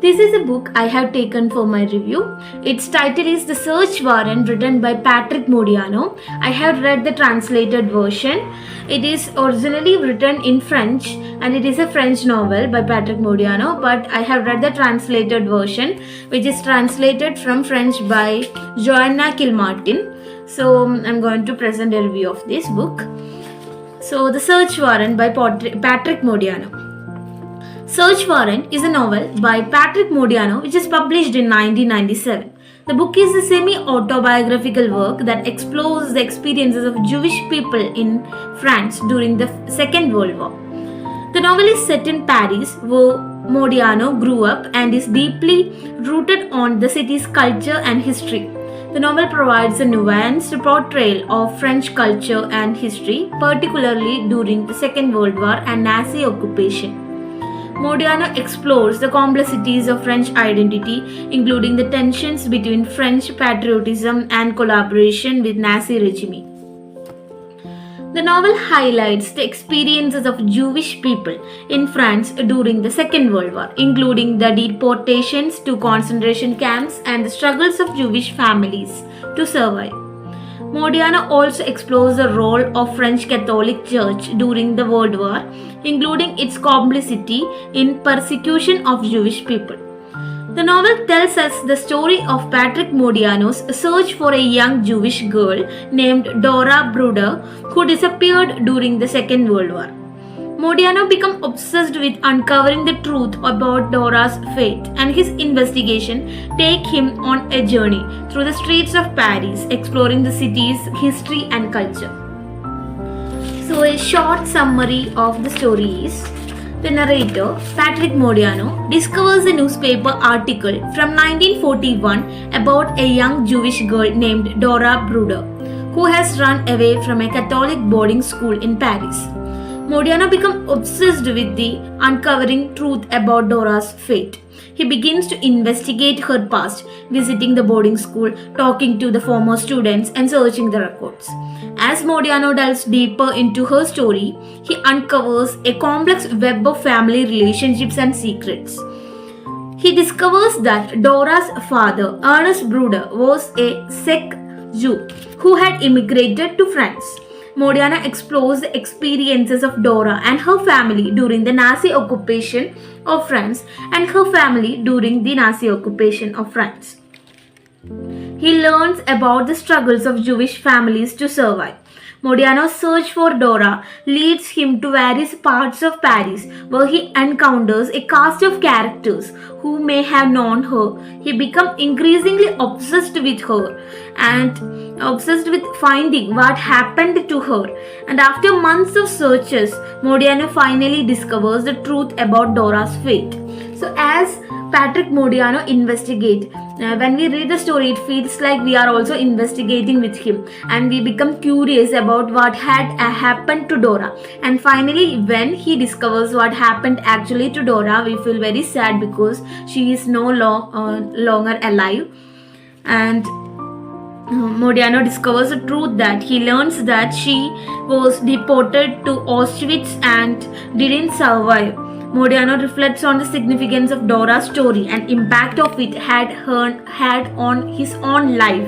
This is a book I have taken for my review. Its title is The Search Warrant, written by Patrick Modiano. I have read the translated version. It is originally written in French and it is a French novel by Patrick Modiano, but I have read the translated version, which is translated from French by Joanna Kilmartin. So I'm going to present a review of this book. So The Search Warrant by Patrick Modiano. Search Warrant is a novel by Patrick Modiano which is published in 1997. The book is a semi-autobiographical work that explores the experiences of Jewish people in France during the Second World War. The novel is set in Paris, where Modiano grew up and is deeply rooted on the city's culture and history. The novel provides a nuanced portrayal of French culture and history, particularly during the Second World War and Nazi occupation. Modiano explores the complexities of French identity, including the tensions between French patriotism and collaboration with Nazi regime. The novel highlights the experiences of Jewish people in France during the Second World War, including the deportations to concentration camps and the struggles of Jewish families to survive. Modiano also explores the role of French Catholic Church during the World War, including its complicity in persecution of Jewish people. The novel tells us the story of Patrick Modiano's search for a young Jewish girl named Dora Bruder who disappeared during the Second World War. Modiano becomes obsessed with uncovering the truth about Dora's fate, and his investigation takes him on a journey through the streets of Paris, exploring the city's history and culture. So a short summary of the story is: the narrator, Patrick Modiano, discovers a newspaper article from 1941 about a young Jewish girl named Dora Bruder, who has run away from a Catholic boarding school in Paris. Modiano becomes obsessed with the uncovering truth about Dora's fate. He begins to investigate her past, visiting the boarding school, talking to the former students, and searching the records. As Modiano delves deeper into her story, he uncovers a complex web of family relationships and secrets. He discovers that Dora's father, Ernest Bruder, was a Czech Jew who had immigrated to France. Modiano explores the experiences of Dora and her family during the Nazi occupation of France and her family during the Nazi occupation of France. He learns about the struggles of Jewish families to survive. Modiano's search for Dora leads him to various parts of Paris where he encounters a cast of characters who may have known her. He becomes increasingly obsessed with her and obsessed with finding what happened to her. And after months of searches, Modiano finally discovers the truth about Dora's fate. So as Patrick Modiano investigates, when we read the story, it feels like we are also investigating with him, and we become curious about what had happened to Dora. And finally, when he discovers what happened actually to Dora, we feel very sad because she is no longer alive. And Modiano discovers the truth that he learns that she was deported to Auschwitz and didn't survive. Modiano reflects on the significance of Dora's story and impact of it had on his own life.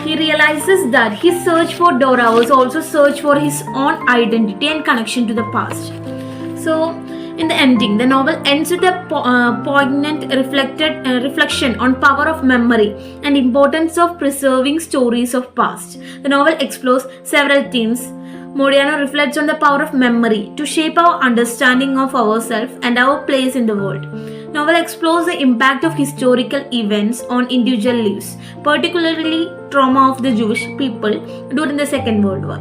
He realizes that his search for Dora was also search for his own identity and connection to the past. So, in the ending, the novel ends with a poignant reflection on power of memory and importance of preserving stories of past. The novel explores several themes. Modiano reflects on the power of memory to shape our understanding of ourselves and our place in the world. Novel explores the impact of historical events on individual lives, particularly trauma of the Jewish people during the Second World War.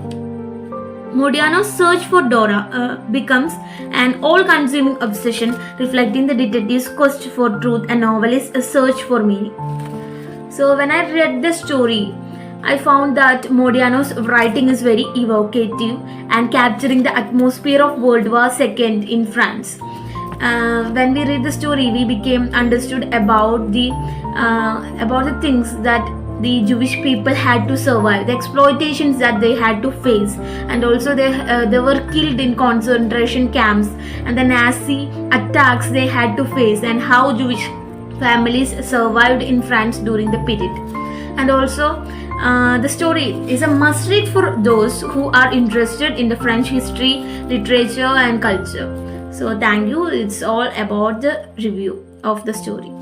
Modiano's search for Dora becomes an all-consuming obsession, reflecting the detective's quest for truth and novelist's search for meaning. So when I read the story, I found that Modiano's writing is very evocative and capturing the atmosphere of World War II in France. When we read the story, we became understood about the things that the Jewish people had to survive, the exploitations that they had to face, and also they were killed in concentration camps, and the Nazi attacks they had to face, and how Jewish families survived in France during the period. And also, the story is a must read for those who are interested in the French history, literature, and culture. So, thank you. It's all about the review of the story.